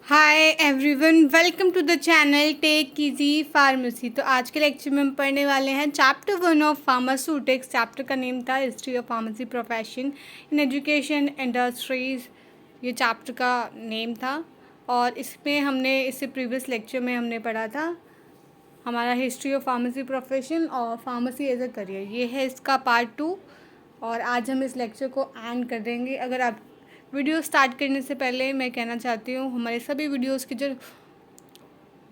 Hi everyone, welcome to the channel take easy pharmacy. तो आज के लेक्चर में हम पढ़ने वाले हैं चैप्टर 1 ऑफ फार्मास्यूटिक्स। चैप्टर का नेम था history of pharmacy profession in education industries. ये चैप्टर का नेम था और इसमें हमने इससे प्रीवियस लेक्चर में हमने पढ़ा था हमारा हिस्ट्री ऑफ फार्मेसी प्रोफेशन और फार्मेसी एज अ करियर। ये है इसका पार्ट 2 और आज हम इस लेक्चर को एंड कर देंगे। अगर आप वीडियो स्टार्ट करने से पहले मैं कहना चाहती हूँ हमारे सभी वीडियोस की जो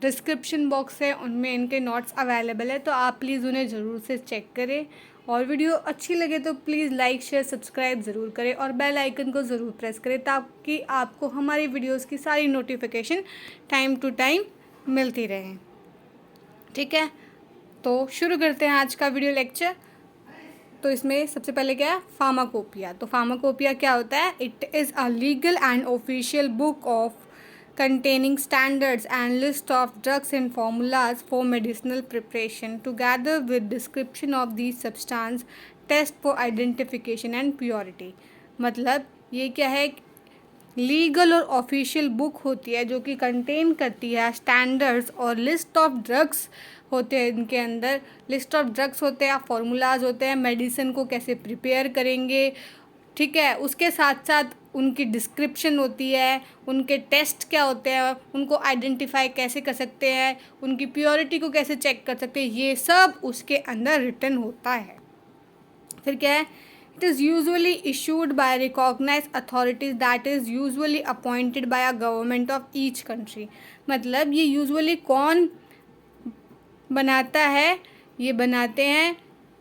डिस्क्रिप्शन बॉक्स है उनमें इनके नोट्स अवेलेबल है, तो आप प्लीज़ उन्हें ज़रूर से चेक करें। और वीडियो अच्छी लगे तो प्लीज़ लाइक शेयर सब्सक्राइब ज़रूर करें और बेल आइकन को ज़रूर प्रेस करें ताकि आपको हमारी वीडियोस की सारी नोटिफिकेशन टाइम टू टाइम मिलती रहें। ठीक है, तो शुरू करते हैं आज का वीडियो लेक्चर। तो इसमें सबसे पहले क्या है, फार्माकोपिया। तो फार्माकोपिया क्या होता है? It is a legal and official book of containing standards and list of drugs and formulas for medicinal preparation together with description of these substance, test for identification and purity। मतलब ये क्या है, legal और official book होती है जो कि contain करती है स्टैंडर्ड्स और लिस्ट ऑफ ड्रग्स होते हैं। इनके अंदर लिस्ट ऑफ ड्रग्स होते हैं, फार्मूलाज होते हैं, मेडिसिन को कैसे प्रिपेयर करेंगे, ठीक है। उसके साथ साथ उनकी डिस्क्रिप्शन होती है, उनके टेस्ट क्या होते हैं, उनको आइडेंटिफाई कैसे कर सकते हैं, उनकी प्योरिटी को कैसे चेक कर सकते हैं, ये सब उसके अंदर रिटन होता है। फिर क्या है, it is usually issued by recognize authorities that is usually appointed by a government of each country. मतलब ये यूजुअली कौन बनाता है, ये बनाते हैं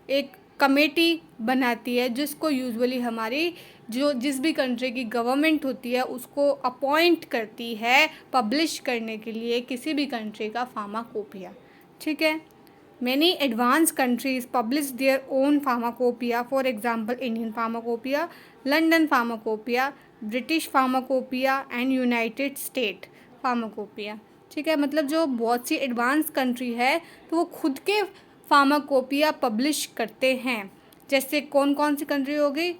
एक कमेटी बनाती है जिसको यूजुअली हमारी जो जिस भी कंट्री की गवर्नमेंट होती है उसको अपॉइंट करती है पब्लिश करने के लिए किसी भी कंट्री का फार्माकोपिया। ठीक है, many advance countries publish their own pharmacopoeia, for example Indian pharmacopoeia, London pharmacopoeia, British pharmacopoeia and United state pharmacopoeia. ठीक है, मतलब जो बहुत सी एडवांस कंट्री है तो वो खुद के फार्माकोपिया पब्लिश करते हैं। जैसे कौन कौन सी कंट्री हो गई,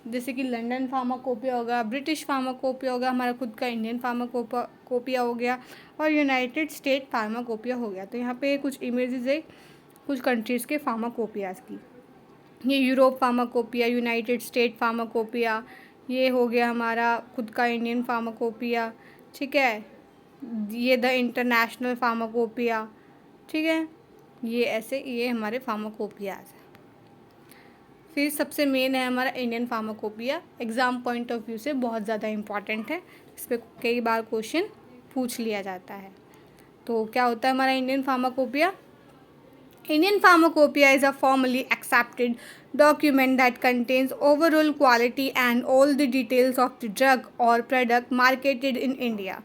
जैसे कि लंदन फार्माकोपिया होगा, ब्रिटिश फार्माकोपिया होगा, हमारा खुद का इंडियन फार्माकोपिया हो गया और यूनाइटेड स्टेट फार्माकोपिया हो गया। तो यहाँ पे कुछ इमेजेस है कुछ कंट्रीज़ के फार्माकोपियाज़ की। ये Europe pharmacopoeia, United state pharmacopoeia, ये हो गया हमारा खुद का इंडियन फार्माकोपिया। ठीक है, ये द इंटरनेशनल फार्माकोपिया। ठीक है, ये ऐसे ये हमारे फार्माकोपियाज़ हैं। फिर सबसे मेन है हमारा Indian pharmacopoeia. Exam point of view से बहुत ज़्यादा इम्पॉर्टेंट है, इस पर कई बार क्वेश्चन पूछ लिया जाता है। तो क्या होता है हमारा Indian pharmacopoeia? Indian Pharmacopoeia is a formally accepted document that contains overall quality and all the details of the drug or product marketed in India।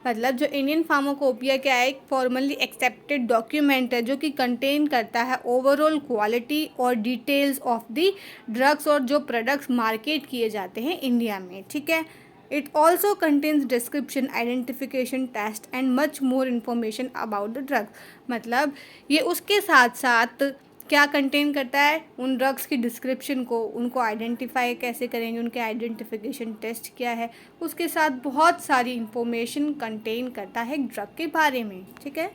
मतलब जो इंडियन फार्माकोपिया क्या है, एक फॉर्मली एक्सेप्टेड डॉक्यूमेंट है जो कि कंटेन करता है ओवरऑल क्वालिटी और डिटेल्स ऑफ द ड्रग्स और जो प्रोडक्ट्स मार्केट किए जाते हैं इंडिया में। ठीक है, it also contains description, identification, test and much more information about the drug. मतलब ये उसके साथ साथ क्या कंटेन करता है, उन ड्रग्स की डिस्क्रिप्शन को, उनको आइडेंटिफाई कैसे करेंगे, उनके आइडेंटिफिकेशन टेस्ट क्या है, उसके साथ बहुत सारी इंफॉर्मेशन कंटेन करता है ड्रग के बारे में। ठीक है,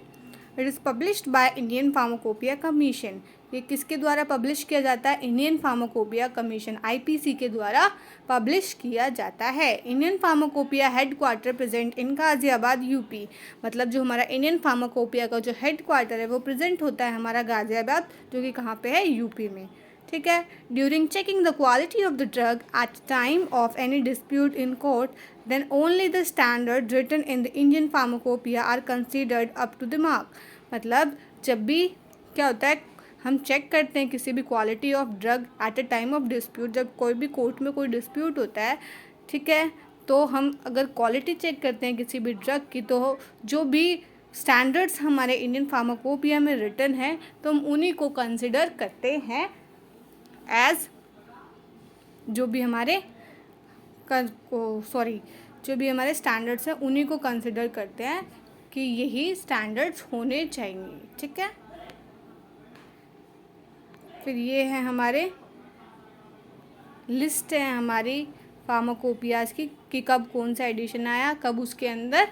it is published by Indian pharmacopoeia commission. ये किसके द्वारा पब्लिश किया जाता है? इंडियन फार्माकोपिया कमीशन, आईपीसी के द्वारा पब्लिश किया जाता है। Indian pharmacopoeia head quarter present in Ghaziabad UP. मतलब जो हमारा इंडियन फार्माकोपिया का जो हेड क्वार्टर है वो प्रेजेंट होता है हमारा गाज़ियाबाद, जो कि कहाँ पे है? यूपी में। ठीक है, during checking the quality of the drug at time of any dispute in court then only the standard written in the Indian pharmacopoeia are considered up to the mark। मतलब जब भी क्या होता है, हम चेक करते हैं किसी भी quality of drug at a time of dispute, जब कोई भी कोर्ट में कोई डिस्प्यूट होता है, ठीक है, तो हम अगर क्वालिटी चेक करते हैं किसी भी ड्रग की, तो जो भी स्टैंडर्ड्स हमारे इंडियन फार्माकोपिया में रिटन है तो हम उन्हीं को कंसिडर करते हैं एज जो भी हमारे जो भी हमारे स्टैंडर्ड्स हैं उन्हीं को कंसिडर करते हैं कि यही स्टैंडर्ड्स होने चाहिए। ठीक है, फिर ये है हमारे लिस्ट है हमारी फार्माकोपियाज़ की कि कब कौन सा एडिशन आया, कब उसके अंदर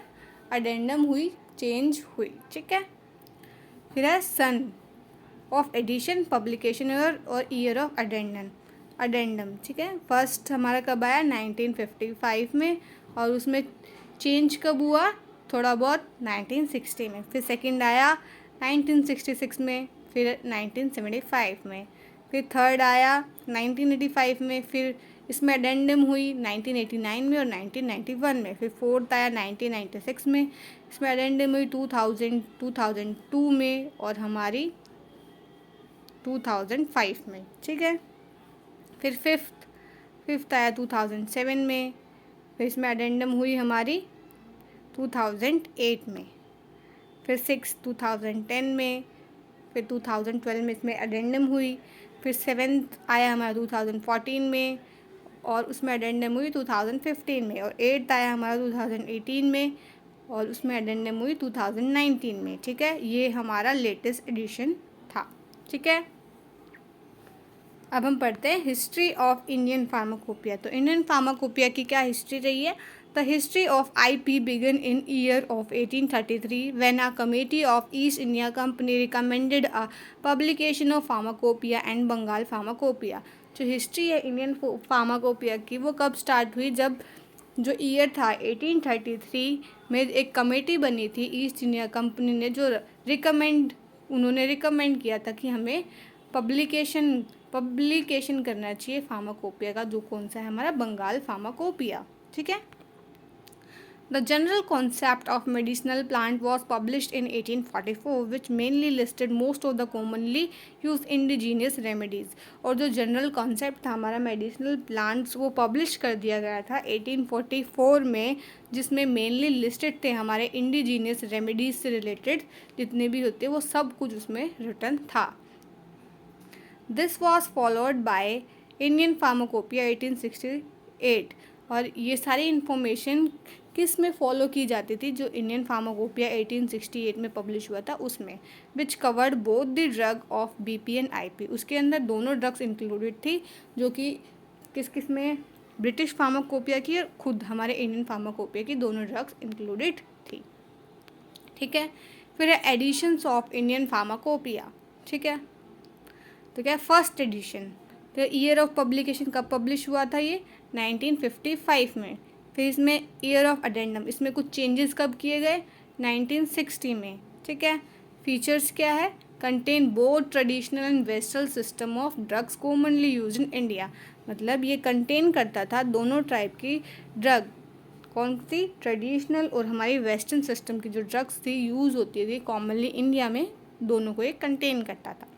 अडेंडम हुई, चेंज हुई, ठीक है। फिर है सन ऑफ एडिशन, पब्लिकेशन और ईयर ऑफ अडेंडम, ठीक है। फर्स्ट हमारा कब आया 1955 में, और उसमें चेंज कब हुआ थोड़ा बहुत 1960 में। फिर सेकंड आया 1966 में, फिर 1975 में, फिर थर्ड आया 1985 में, फिर इसमें अडेंडम हुई 1989 में और 1991 में। फिर फोर्थ आया 1996 में, इसमें अडेंडम हुई 2002 में और हमारी 2005 में, ठीक है। फिर फिफ्थ आया 2007 में, फिर इसमें अडेंडम हुई हमारी 2008 में। फिर 2010 में, फिर 2012 में इसमें अडेंडम हुई। फिर सेवेंथ आया हमारा 2014 में और उसमें अडेंडम हुई 2015 में। और एट्थ आया हमारा 2018 में और उसमें अडेंडम हुई 2019 में, ठीक है। ये हमारा लेटेस्ट एडिशन था, ठीक है। अब हम पढ़ते हैं हिस्ट्री ऑफ इंडियन फार्माकोपिया। तो इंडियन फार्माकोपिया की क्या हिस्ट्री रही है? The history of IP began in year of 1833 when a committee of East India Company recommended a publication of pharmacopoeia and Bengal pharmacopoeia। जो हिस्ट्री है Indian pharmacopoeia की वो कब स्टार्ट हुई? जब जो ईयर था 1833 में एक कमेटी बनी थी ईस्ट इंडिया कंपनी ने, जो उन्होंने रिकमेंड किया था कि हमें पब्लिकेशन करना चाहिए फार्माकोपिया का, जो कौन सा है हमारा बंगाल फार्माकोपिया, ठीक है। The general concept of medicinal plant was published in 1844, which mainly listed most of the commonly used indigenous remedies। और जो जनरल कॉन्सेप्ट था हमारा मेडिसिनल प्लांट्स वो पब्लिश कर दिया गया था 1844 में, जिसमें मेनली लिस्टेड थे हमारे इंडिजीनियस रेमेडीज से रिलेटेड जितने भी होते वो सब कुछ उसमें रिटर्न था। This was followed by Indian pharmacopoeia 1868। और ये सारी इन्फॉर्मेशन किस में फॉलो की जाती थी? जो इंडियन फार्माकोपिया 1868 में पब्लिश हुआ था उसमें, which covered both the drug of BP and IP। उसके अंदर दोनों ड्रग्स इंक्लूडेड थी, जो कि किस में ब्रिटिश फार्माकोपिया की और खुद हमारे इंडियन फार्माकोपिया की दोनों ड्रग्स इंक्लूडेड थी, ठीक है। फिर है एडिशंस ऑफ इंडियन फार्माकोपिया, ठीक है। तो क्या फर्स्ट एडिशन, तो ईयर ऑफ पब्लिकेशन कब पब्लिश हुआ था? ये 1955 में। फिर इसमें ईयर ऑफ अडेंडम, इसमें कुछ चेंजेस कब किए गए? 1960 में, ठीक है। फीचर्स क्या है? Contain both traditional and western system of drugs commonly use in India. मतलब ये कंटेन करता था दोनों टाइप की ड्रग, कौन सी? ट्रेडिशनल और हमारी वेस्टर्न सिस्टम की जो ड्रग्स थी यूज़ होती थी कॉमनली इंडिया में, दोनों को ये कंटेन करता था,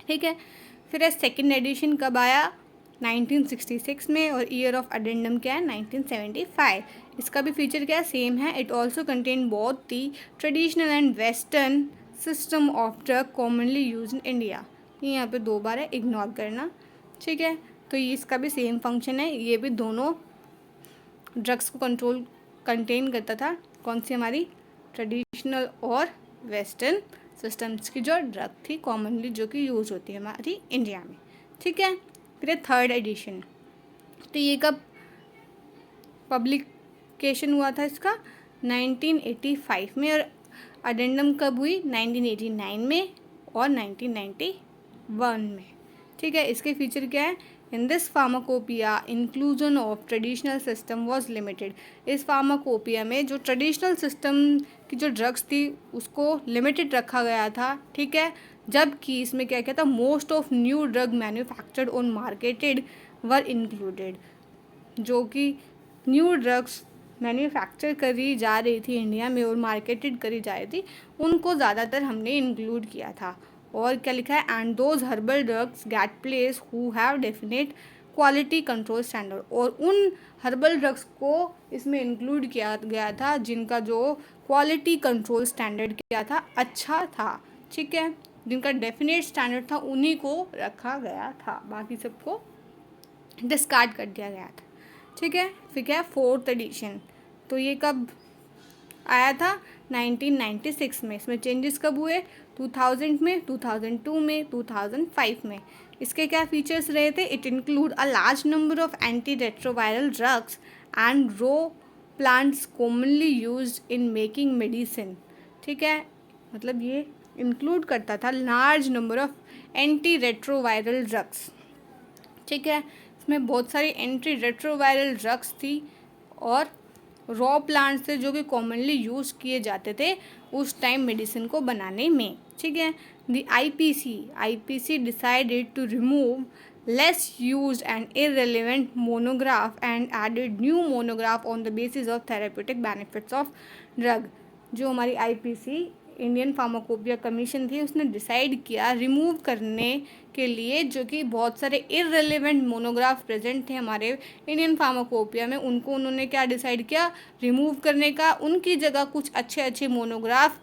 ठीक है। फिर सेकेंड एडिशन कब आया? 1966 में। और ईयर ऑफ अडेंडम क्या है? 1975। इसका भी फीचर क्या है? सेम है। It also contain both the traditional and western system of drug commonly use in India. ये यहाँ पे दो बार है, इग्नोर करना, ठीक है। तो ये इसका भी सेम फंक्शन है, ये भी दोनों ड्रग्स को कंटेन करता था। कौन सी? हमारी ट्रेडिशनल और वेस्टर्न सिस्टम्स की जो ड्रग थी कॉमनली जो कि यूज़ होती है हमारी इंडिया में, ठीक है। फिर थर्ड एडिशन, तो ये कब पब्लिकेशन हुआ था इसका? 1985 में। और अडेंडम कब हुई? 1989 में और 1991 में, ठीक है। इसके फीचर क्या है? In this pharmacopoeia inclusion of traditional system was limited. इस फार्माकोपिया में जो ट्रेडिशनल सिस्टम की जो ड्रग्स थी उसको लिमिटेड रखा गया था, ठीक है। जबकि इसमें क्या क्या था? Most of new drug manufactured और मार्केटेड वर इंक्लूडेड। जो कि न्यू ड्रग्स मैन्युफैक्चर करी जा रही थी इंडिया में और मार्केटेड करी जा रही थी, उनको ज़्यादातर हमने इंक्लूड किया था। और क्या लिखा है? And those herbal drugs get place who have definite quality control standard. और उन हर्बल ड्रग्स को इसमें इंक्लूड किया गया था जिनका जो क्वालिटी कंट्रोल स्टैंडर्ड क्या था? अच्छा था, ठीक है। जिनका डेफिनेट स्टैंडर्ड था उन्हीं को रखा गया था, बाकी सबको डिस्कार्ड कर दिया गया था, ठीक है। फिर क्या है? फोर्थ एडिशन, तो ये कब आया था? 1996 में। इसमें चेंजेस कब हुए? 2000 में, 2002 में, 2005 में। इसके क्या फीचर्स रहे थे? It include a large number of anti retroviral drugs and raw plants commonly used in making medicine. ठीक है, मतलब ये इंक्लूड करता था large number of anti retroviral drugs. ठीक है, इसमें बहुत सारी एंटी रेट्रोवायरल ड्रग्स थी और रॉ प्लांट्स थे जो कि कॉमनली यूज़ किए जाते थे उस टाइम मेडिसिन को बनाने में। ठीक है, the IPC decided to remove less used and irrelevant monograph and added new monograph on the basis of therapeutic benefits of drug। जो हमारी आईपीसी इंडियन फार्माकोपिया कमीशन थी उसने डिसाइड किया रिमूव करने के लिए जो कि बहुत सारे इररेलेवेंट मोनोग्राफ प्रेजेंट थे हमारे इंडियन फार्माकोपिया में, उनको उन्होंने क्या डिसाइड किया, रिमूव करने का। उनकी जगह कुछ अच्छे मोनोग्राफ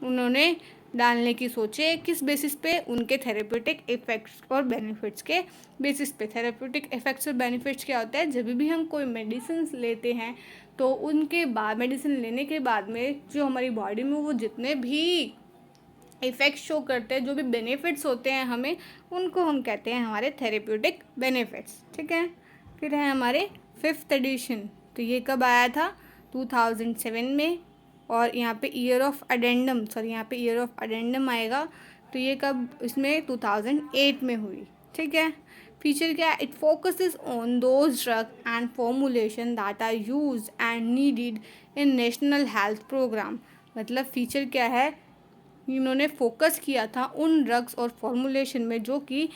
उन्होंने डालने की सोचे। किस बेसिस पे, उनके थेरेप्यूटिक इफ़ेक्ट्स और बेनिफिट्स के बेसिस पे। थेरेप्यूटिक इफ़ेक्ट्स और बेनिफिट्स क्या होता है, जब भी हम कोई मेडिसिन लेते हैं तो उनके बाद, मेडिसिन लेने के बाद में जो हमारी बॉडी में वो जितने भी इफ़ेक्ट शो करते हैं, जो भी बेनिफिट्स होते हैं हमें, उनको हम कहते हैं हमारे थेरेप्यूटिक बेनिफिट्स। ठीक है, फिर है हमारे 5th एडिशन। तो ये कब आया था, 2007 में। और यहाँ पे ईयर ऑफ अडेंडम आएगा। तो ये कब, इसमें 2008 में हुई। ठीक है, फीचर क्या है, it focuses on those drug and formulation that are used and needed in national health programme. मतलब फीचर क्या है, इन्होंने फोकस किया था उन ड्रग्स और फॉर्मुलेशन में जो कि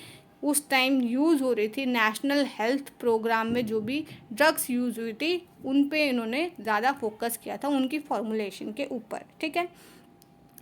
उस टाइम यूज़ हो रही थी नेशनल हेल्थ प्रोग्राम में। जो भी ड्रग्स यूज़ हुई थी उन पे इन्होंने ज़्यादा फोकस किया था, उनकी फॉर्मुलेशन के ऊपर। ठीक है,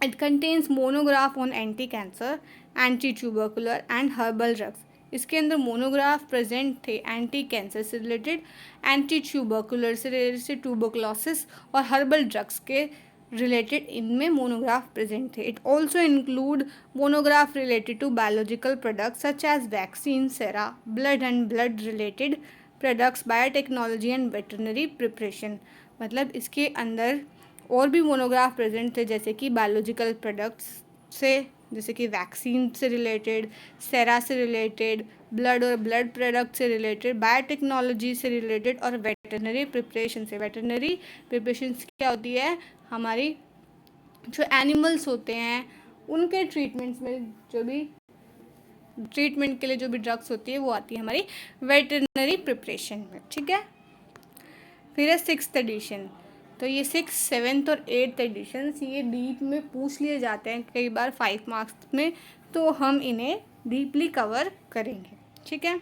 it contains monograph on anti cancer, anti tubercular and herbal drugs. इसके अंदर मोनोग्राफ प्रेजेंट थे एंटी कैंसर से रिलेटेड, एंटी ट्यूबरकुलर से रिलेटेड, ट्यूबरकुलोसिस और हर्बल ड्रग्स के रिलेटेड इनमें मोनोग्राफ प्रेजेंट थे। It also include monograph related to biological products such as vaccine, sera, blood and blood related products, biotechnology and veterinary preparation. मतलब इसके अंदर और भी मोनोग्राफ प्रेजेंट थे, जैसे कि बायोलॉजिकल प्रोडक्ट्स से, जैसे कि वैक्सीन से रिलेटेड, सेरा से रिलेटेड, ब्लड और ब्लड प्रोडक्ट से रिलेटेड, बायोटेक्नोलॉजी से रिलेटेड और वेटरनरी प्रिपरेशन से। वेटरनरी प्रिपरेशन क्या होती है, हमारी जो एनिमल्स होते हैं उनके ट्रीटमेंट्स में, जो भी ट्रीटमेंट के लिए जो भी ड्रग्स होती है वो आती है हमारी वेटरनरी प्रिपरेशन में। ठीक है, फिर है 6th एडिशन। तो ये 6th, 7th और 8th एडिशंस ये डीप में पूछ लिए जाते हैं कई बार 5 मार्क्स में, तो हम इन्हें डीपली कवर करेंगे। ठीक है,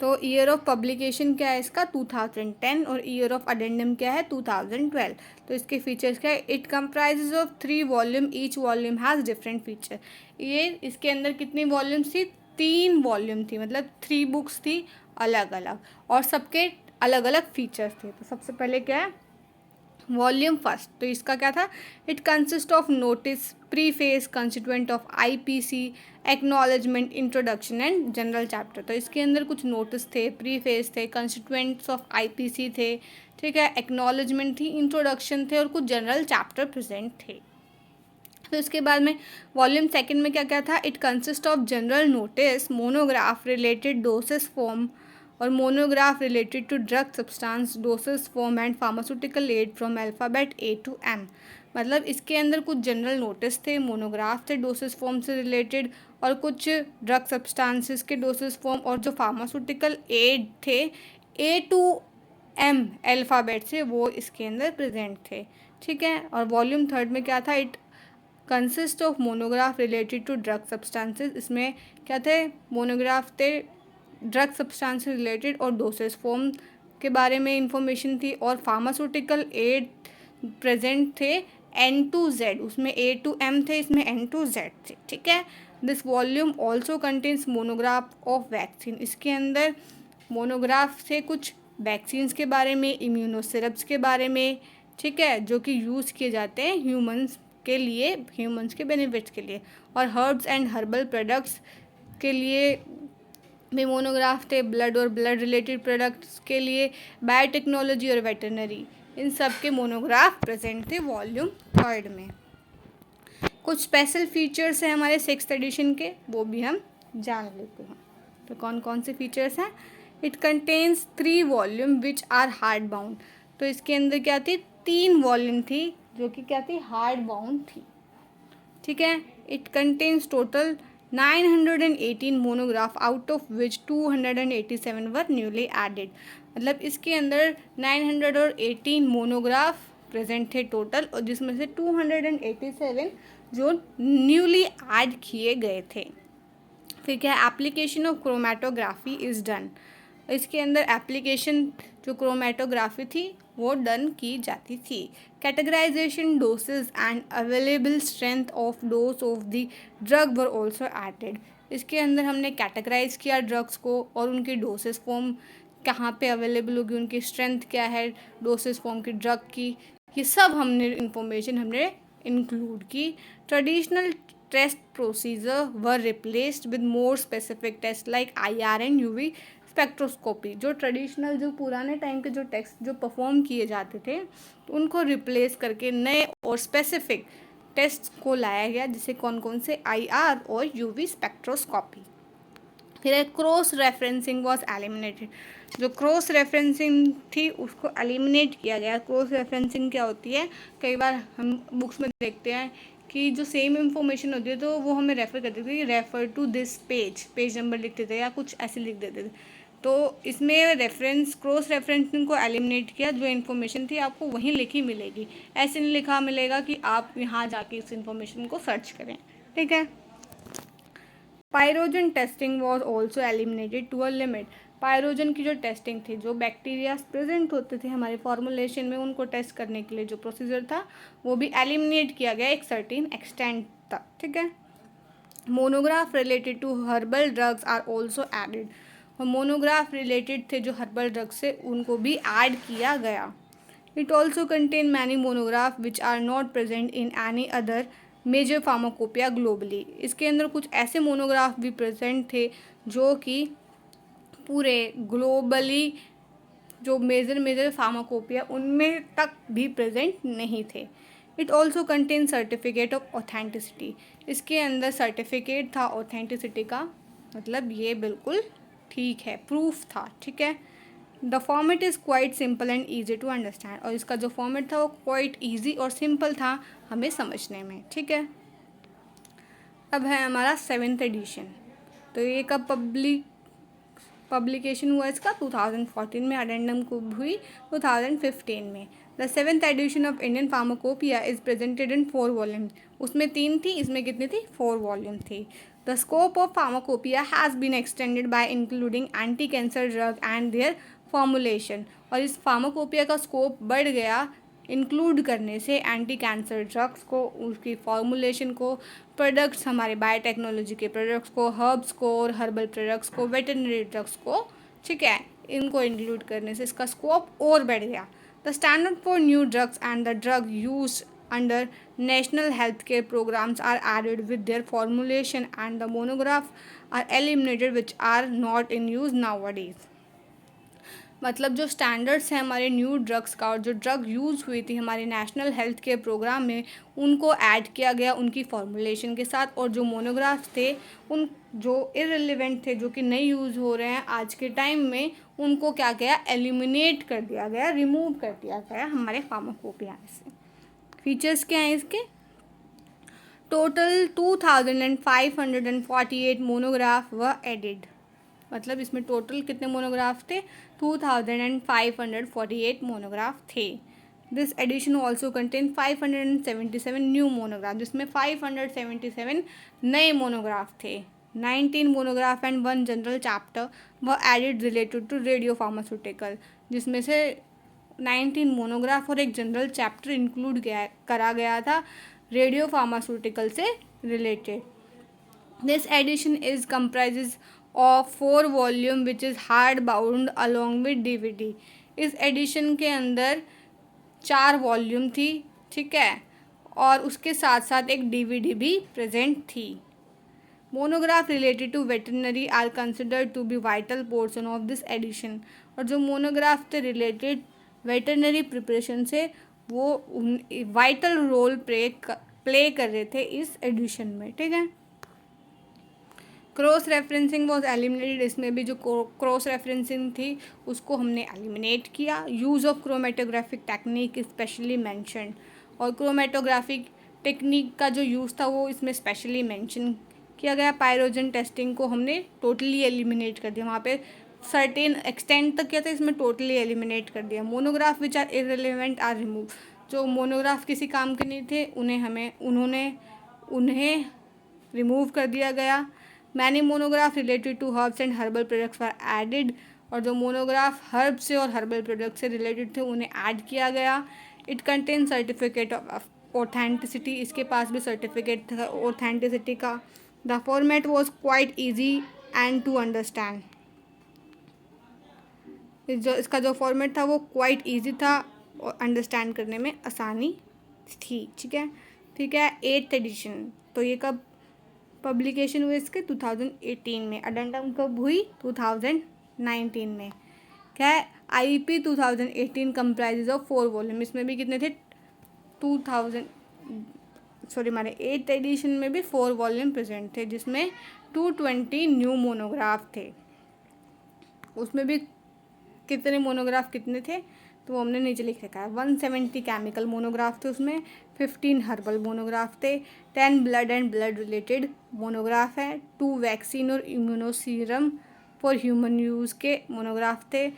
तो ईयर ऑफ पब्लिकेशन क्या है इसका, 2010, और ईयर ऑफ अडेंडम क्या है, 2012। तो इसके फीचर्स क्या है, it comprises of 3 volume, each volume has different feature. ये इसके अंदर कितनी वॉल्यूम्स थी, 3 वॉल्यूम थी, मतलब 3 बुक्स थी अलग अलग, और सबके अलग अलग फीचर्स थे। तो सबसे पहले क्या है, वॉल्यूम फर्स्ट। तो इसका क्या था, it consist of notice, preface constituent of IPC, acknowledgement, introduction and general chapter. तो इसके अंदर कुछ नोटिस थे, प्रीफेस थे, कंस्टिट्यूएंट्स ऑफ आईपीसी थे, ठीक है, एक्नॉलेजमेंट थी, इंट्रोडक्शन थे और कुछ जनरल चैप्टर प्रेजेंट थे। तो इसके बाद में वॉल्यूम सेकंड में क्या क्या था, it consist of general notice, monograph related doses form और monograph related to drug substance, doses form and pharmaceutical aid from alphabet A to M। मतलब इसके अंदर कुछ जनरल नोटिस थे, मोनोग्राफ थे डोसेस फॉर्म से रिलेटेड, और कुछ ड्रग सब्सटेंसेस के डोसेस फॉर्म, और जो फार्मास्यूटिकल एड थे A to M अल्फ़ाबेट से, वो इसके अंदर प्रेजेंट थे। ठीक है, और वॉल्यूम थर्ड में क्या था, it consist of monograph related to drug substances. इसमें क्या थे, मोनोग्राफ थे ड्रग सब्सटेंस रिलेटेड और डोसेस फॉर्म के बारे में इंफॉर्मेशन थी, और फार्मास्यूटिकल एड प्रेजेंट थे N to Z, उसमें A to M थे, इसमें N to Z थे। ठीक है, this volume also contains monograph of vaccine. इसके अंदर मोनोग्राफ थे कुछ वैक्सीन्स के बारे में, इम्यूनोसिरप्स के बारे में, ठीक है, जो कि यूज़ किए जाते हैं ह्यूमंस के लिए, ह्यूमंस के बेनिफिट्स के लिए, और हर्ब्स एंड हर्बल प्रोडक्ट्स के लिए भी मोनोग्राफ थे, ब्लड और ब्लड रिलेटेड प्रोडक्ट्स के लिए, बायोटेक्नोलॉजी और वेटरनरी, इन सब के मोनोग्राफ प्रेजेंट थे वॉल्यूम थर्ड में। कुछ स्पेशल फीचर्स हैं हमारे 6th एडिशन के, वो भी हम जान लेते हैं। तो कौन कौन से फीचर्स हैं, it contains 3 volume which are hard bound. तो इसके अंदर क्या थी, 3 वॉल्यूम थी जो कि क्या थी, हार्ड बाउंड थी। ठीक है। It contains total 918 monograph out of which 287 were newly added. मतलब इसके अंदर 918 मोनोग्राफ प्रेजेंट थे टोटल, और जिसमें से 287 जो न्यूली ऐड किए गए थे। फिर क्या, application of chromatography is done. इसके अंदर एप्लीकेशन जो क्रोमेटोग्राफी थी वो डन की जाती थी। Categorization, dosage and available strength of dose of the drug were also added. इसके अंदर हमने कैटेगराइज किया ड्रग्स को, और उनकी डोसेज फॉर्म कहाँ पे अवेलेबल होगी, उनकी स्ट्रेंथ क्या है डोसेज फॉर्म की ड्रग की, ये सब हमने इंफॉर्मेशन हमने इंक्लूड की। Traditional test procedure were replaced with more specific taste like IR and UV spectroscopy. जो ट्रेडिशनल जो पुराने टाइम के जो टेस्ट जो परफॉर्म किए जाते थे उनको रिप्लेस करके नए और स्पेसिफिक टेस्ट को लाया गया, जिसे कौन कौन से, IR और UV स्पेक्ट्रोस्कोपी। फिर क्रॉस रेफरेंसिंग वॉज एलिमिनेटेड। जो क्रॉस रेफरेंसिंग थी उसको एलिमिनेट किया गया। क्रॉस रेफरेंसिंग क्या होती है, कई बार हम बुक्स में देखते हैं कि जो सेम इंफॉर्मेशन होती है तो वो हमें रेफ़र करते थे, refer to this page number लिखते थे या कुछ ऐसे लिख देते थे। तो इसमें रेफरेंस, क्रॉस रेफरेंसिंग को एलिमिनेट किया। जो इन्फॉर्मेशन थी आपको वहीं लिखी मिलेगी, ऐसे नहीं लिखा मिलेगा कि आप यहाँ जाके इस इन्फॉर्मेशन को सर्च करें। ठीक है। Pyrogen testing was also eliminated to a limit. Pyrogen की जो टेस्टिंग थी, जो बैक्टीरिया प्रेजेंट होते थे हमारे फॉर्मुलेशन में, उनको टेस्ट करने के लिए जो प्रोसीजर था वो भी एलिमिनेट किया गया एक सर्टेन एक्सटेंट तक। ठीक है। Monograph related to herbal drugs are also added. और मोनोग्राफ रिलेटेड थे जो हर्बल ड्रग्स से, उनको भी ऐड किया गया। It also contain many monograph which are not present in any other major pharmacopoeia globally. इसके अंदर कुछ ऐसे मोनोग्राफ भी प्रेजेंट थे जो कि पूरे ग्लोबली जो मेजर फार्माकोपिया उनमें तक भी प्रेजेंट नहीं थे। It also contain certificate of authenticity. इसके अंदर सर्टिफिकेट था ऑथेंटिसिटी का, मतलब ये बिल्कुल ठीक है, प्रूफ था। ठीक है। The format is quite simple and easy to understand. और इसका जो फॉर्मेट था वो क्वाइट ईजी और सिंपल था हमें समझने में। ठीक है। अब है हमारा 7th एडिशन। तो ये कब पब्लिकेशन हुआ इसका, 2014 में। अडेंडम को हुई 2015 में। The 7th edition of Indian pharmacopoeia is presented in 4 volume. उसमें 3 थी, इसमें कितनी थी, 4 वॉल्यूम थी। The scope of pharmacopoeia has been extended by including anti cancer drug and their formulation. और इस फार्माकोपिया का स्कोप बढ़ गया इंक्लूड करने से एंटी कैंसर ड्रग्स को, उसकी फॉर्मुलेशन को, प्रोडक्ट्स हमारे बायोटेक्नोलॉजी के प्रोडक्ट्स को, हर्ब्स को और हर्बल प्रोडक्ट्स को, वेटरनरी ड्रग्स को। ठीक है। इनको इंक्लूड करने से इसका स्कोप और बढ़ गया। The standard for new drugs and the drug use under national health care programmes are added with their formulation and the monograph are eliminated which are not in use nowadays. मतलब जो standards हैं हमारे new drugs का, और जो drug use हुई थी हमारे नेशनल हेल्थ केयर प्रोग्राम में, उनको ऐड किया गया उनकी फॉर्मुलेशन के साथ। और जो मोनोग्राफ्स थे, उन जो इररिलेवेंट थे, जो कि नहीं यूज़ हो रहे हैं आज के टाइम में, उनको क्या किया, एलिमिनेट कर दिया गया, रिमूव कर दिया गया हमारे फार्माकोपिया से। फीचर्स क्या हैं इसके, टोटल 2548 मोनोग्राफ व एडिड। मतलब इसमें टोटल कितने मोनोग्राफ थे, 2548 मोनोग्राफ थे। This edition also contain 577 new monograph, जिसमें 577 नए मोनोग्राफ थे। 19 मोनोग्राफ एंड 1 जनरल चैप्टर व added related to radiopharmaceutical, जिसमें से 19 मोनोग्राफ और एक जनरल चैप्टर इंक्लूड करा गया था रेडियो फार्मास्यूटिकल से related. This edition is comprises of 4 volume which is hard bound along with DVD। इस एडिशन के अंदर 4 वॉल्यूम थी। ठीक है। और उसके साथ साथ एक DVD भी प्रेजेंट थी। Monograph related to veterinary are considered to be vital portion of this edition. और जो मोनोग्राफ थे रिलेटेड वेटरनरी प्रिपरेशन से, वो वाइटल रोल प्ले कर रहे थे इस एडिशन में। ठीक है। क्रॉस रेफरेंसिंग वॉज एलिमिनेटेड, इसमें भी जो क्रॉस रेफरेंसिंग थी उसको हमने एलिमिनेट किया। Use of chromatographic technique specially mentioned, और क्रोमेटोग्राफिक टेक्निक का जो यूज़ था वो इसमें स्पेशली मेंशन किया गया। पायरोजन टेस्टिंग को हमने टोटली एलिमिनेट कर दिया, वहाँ पे सर्टेन एक्सटेंट तक किया था, इसमें टोटली एलिमिनेट कर दिया। Monograph which are irrelevant are remove, जो मोनोग्राफ किसी काम के नहीं थे उन्हें रिमूव कर दिया गया। Many monograph related to herbs and herbal products were added, और जो मोनोग्राफ हर्ब से और हर्बल प्रोडक्ट से रिलेटेड थे उन्हें ऐड किया गया। It contain certificate of authenticity, इसके पास भी सर्टिफिकेट था ऑथेंटिसिटी का। The format was quite easy and to understand, इसका जो फॉर्मेट था वो क्वाइट ईजी था और अंडरस्टैंड करने में आसानी थी। ठीक है 8th एडिशन, तो ये कब पब्लिकेशन हुई इसके 2018 में। अडेंडम कब हुई 2019 में। क्या है IP 2018 कंप्राइजेज ऑफ 4 वॉल्यूम, इसमें भी कितने थे 8th एडिशन में भी 4 वॉल्यूम प्रेजेंट थे, जिसमें 220 न्यू मोनोग्राफ थे। उसमें भी कितने मोनोग्राफ कितने थे तो वो हमने नीचे लिख रखा है। 170 केमिकल मोनोग्राफ थे, उसमें 15 हर्बल मोनोग्राफ थे, 10 blood and blood related monograph है, 2 वैक्सीन और इम्यूनोसीरम फॉर ह्यूमन यूज़ के मोनोग्राफ थे,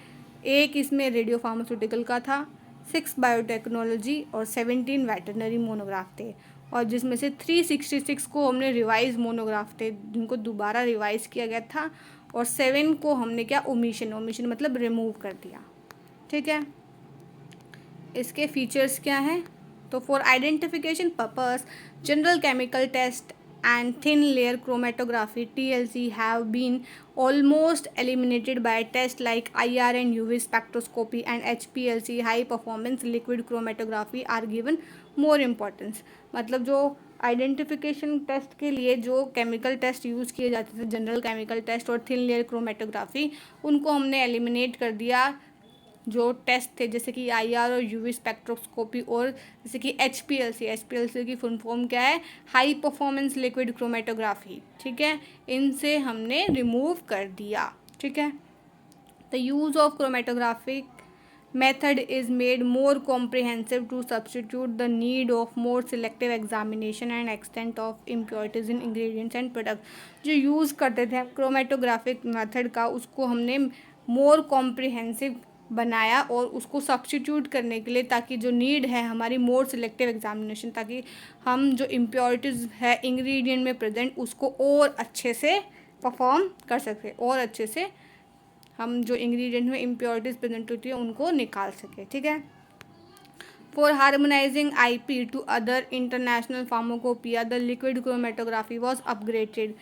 एक इसमें रेडियो फार्मास्यूटिकल का था, 6 बायोटेक्नोलॉजी और 17 वेटरनरी मोनोग्राफ थे, और जिसमें से 366 को हमने रिवाइज मोनोग्राफ थे जिनको दोबारा रिवाइज किया गया था, और 7 को हमने क्या ओमिशन मतलब रिमूव कर दिया। ठीक है, इसके फीचर्स क्या हैं तो for identification purpose general chemical test and thin layer chromatography TLC have been almost eliminated by tests like IR and UV spectroscopy, and HPLC high performance liquid chromatography are given more importance। मतलब जो identification test के लिए जो chemical test use किए जाते थे, general chemical test और thin layer chromatography, उनको हमने एलिमिनेट कर दिया। जो टेस्ट थे जैसे कि IR और UV स्पेक्ट्रोस्कोपी, और जैसे कि HPLC की फुल फॉर्म क्या है, हाई परफॉर्मेंस लिक्विड क्रोमेटोग्राफी। ठीक है, इनसे हमने रिमूव कर दिया। ठीक है, the use of chromatographic method is made more comprehensive to substitute the need of more selective examination and extent of impurities in ingredients and products। जो यूज़ करते थे क्रोमेटोग्राफिक मेथड का, उसको हमने मोर कॉम्प्रिहेंसिव बनाया और उसको सब्स्टिट्यूट करने के लिए, ताकि जो नीड है हमारी मोर सिलेक्टिव एग्जामिनेशन, ताकि हम जो इम्प्योरिटीज़ है इंग्रेडिएंट में प्रेजेंट उसको और अच्छे से परफॉर्म कर सकें, और अच्छे से हम जो इंग्रेडिएंट में इम्प्योरिटीज़ प्रेजेंट होती है उनको निकाल सकें। ठीक है, for harmonising IP to other international pharmacopoeia the liquid chromatography was upgraded.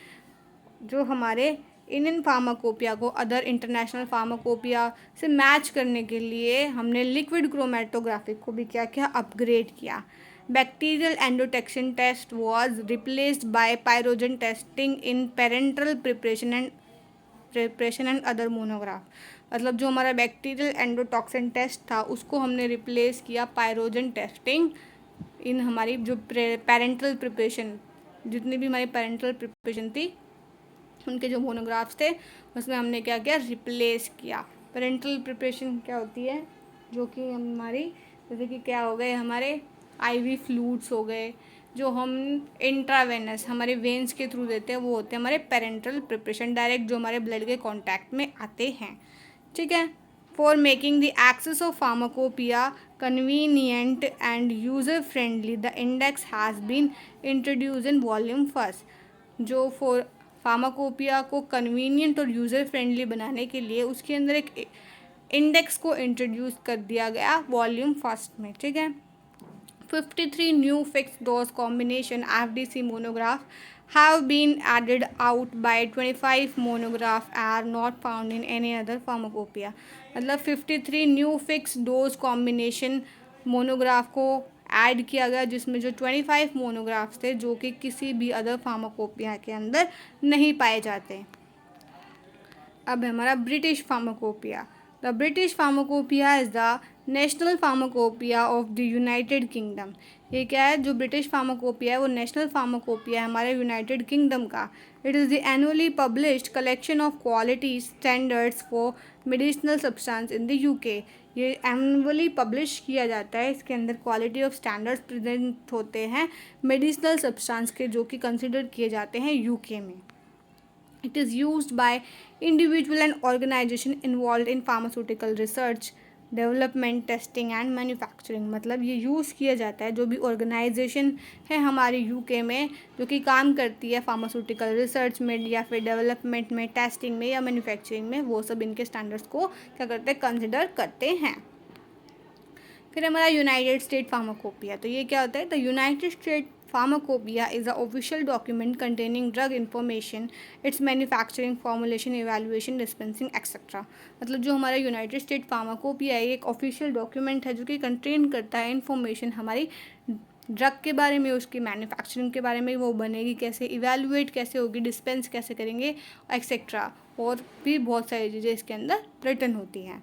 जो हमारे इंडियन फार्माकोपिया को अदर इंटरनेशनल फार्माकोपिया से मैच करने के लिए हमने लिक्विड क्रोमेटोग्राफी को भी क्या किया, अपग्रेड किया। Bacterial endotoxin test was replaced by pyrogen testing in parenteral preparation and other monograph. मतलब जो हमारा बैक्टीरियल एंडोटॉक्सिन टेस्ट था उसको हमने रिप्लेस किया पायरोजन टेस्टिंग इन हमारी जो पेरेंटल प्रिपरेशन, जितनी भी हमारी पेरेंटल प्रिपरेशन थी उनके जो मोनोग्राफ्स थे उसमें हमने क्या किया, रिप्लेस किया। पेरेंटल प्रिपरेशन क्या होती है, जो कि हमारी जैसे कि क्या हो गए हमारे IV फ्लूइड्स हो गए, जो हम इंट्रावेनस हमारे वेंस के थ्रू देते हैं, वो होते हैं हमारे पेरेंटल प्रिपरेशन, डायरेक्ट जो हमारे ब्लड के कांटेक्ट में आते हैं। ठीक है, for making the access of pharmacopoeia convenient and user friendly the index has been introduce in volume first. जो फॉर फार्माकोपिया को कन्वीनियंट और यूज़र फ्रेंडली बनाने के लिए उसके अंदर एक इंडेक्स को इंट्रोड्यूस कर दिया गया वॉल्यूम फर्स्ट में। ठीक है, 53 new fix dose combination FDC monograph have been added out by 25 monograph are not found in any other pharmacopoeia। मतलब 53 new fix dose combination monograph को ऐड किया गया, जिसमें जो 25 मोनोग्राफ्स थे जो कि किसी भी अदर फार्माकोपिया के अंदर नहीं पाए जाते। अब हमारा British pharmacopoeia. The the British pharmacopoeia is the national pharmacopoeia of the United kingdom. ये क्या है, जो ब्रिटिश फार्माकोपिया है वो नेशनल फार्माकोपिया है हमारे यूनाइटेड किंगडम का। It is the annually published collection of quality standards for medicinal substance in the UK. ये एनुअली पब्लिश किया जाता है, इसके अंदर क्वालिटी ऑफ स्टैंडर्ड्स प्रेजेंट होते हैं मेडिसिनल सब्सटेंस के, जो कि कंसिडर किए जाते हैं यूके में। It is used by individual and organization involved in pharmaceutical research, development, testing and manufacturing. मतलब ये यूज़ किया जाता है जो भी ऑर्गेनाइजेशन है हमारे यूके में जो कि काम करती है फार्मास्यूटिकल रिसर्च में या फिर डेवलपमेंट में, टेस्टिंग में या मैन्युफैक्चरिंग में, वो सब इनके स्टैंडर्ड्स को क्या करते हैं, कंसिडर करते हैं। फिर हमारा यूनाइटेड स्टेट फार्माकोपिया। तो ये क्या होता है, the United state pharmacopoeia is a official document containing drug information, it's manufacturing, formulation, evaluation, dispensing etcetera. मतलब जो हमारा यूनाइटेड स्टेट फार्माकोपिया है, एक ऑफिशियल डॉक्यूमेंट है जो कि कंटेन करता है इन्फॉर्मेशन हमारी ड्रग के बारे में, उसकी मैन्युफैक्चरिंग के बारे में, वो बनेगी कैसे, इवैल्यूएट कैसे होगी, डिस्पेंस कैसे करेंगे, एक्सेट्रा। और भी बहुत सारी चीज़ें इसके अंदर रिटन होती हैं।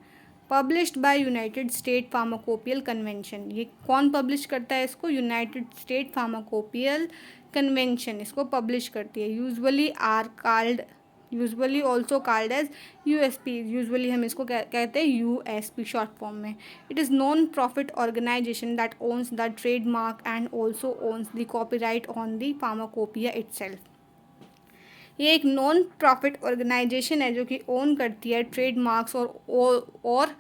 Published by United State pharmacopoeial convention. ये कौन पब्लिश करता है इसको, यूनाइटेड स्टेट फार्माकोपियल कन्वेंशन इसको पब्लिश करती है। Usually also called as USP. Usually हम इसको कहते हैं यूएसपी शॉर्ट फॉर्म में। It is non profit organisation that owns the trademark and also owns the copyright on the pharmacopoeia itself. ये एक नॉन प्रॉफिट ऑर्गेनाइजेशन है जो कि ओन करती है ट्रेडमार्क्स और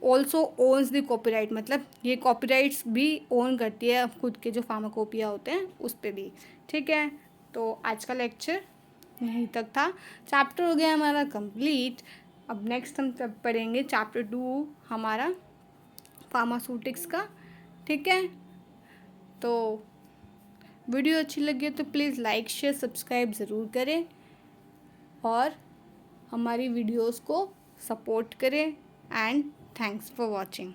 ऑल्सो ओन्स द कॉपीराइट। मतलब ये कॉपीराइट्स भी ओन करती है खुद के जो फार्माकोपिया होते हैं उस पर भी। ठीक है, तो आज का लेक्चर यहीं तक था। चैप्टर हो गया हमारा कंप्लीट। अब नेक्स्ट हम तब पढ़ेंगे चैप्टर 2 हमारा फार्मास्यूटिक्स का। ठीक है, तो वीडियो अच्छी लगी तो प्लीज़ लाइक शेयर सब्सक्राइब ज़रूर करें और हमारी वीडियोस को सपोर्ट करें। And thanks for watching.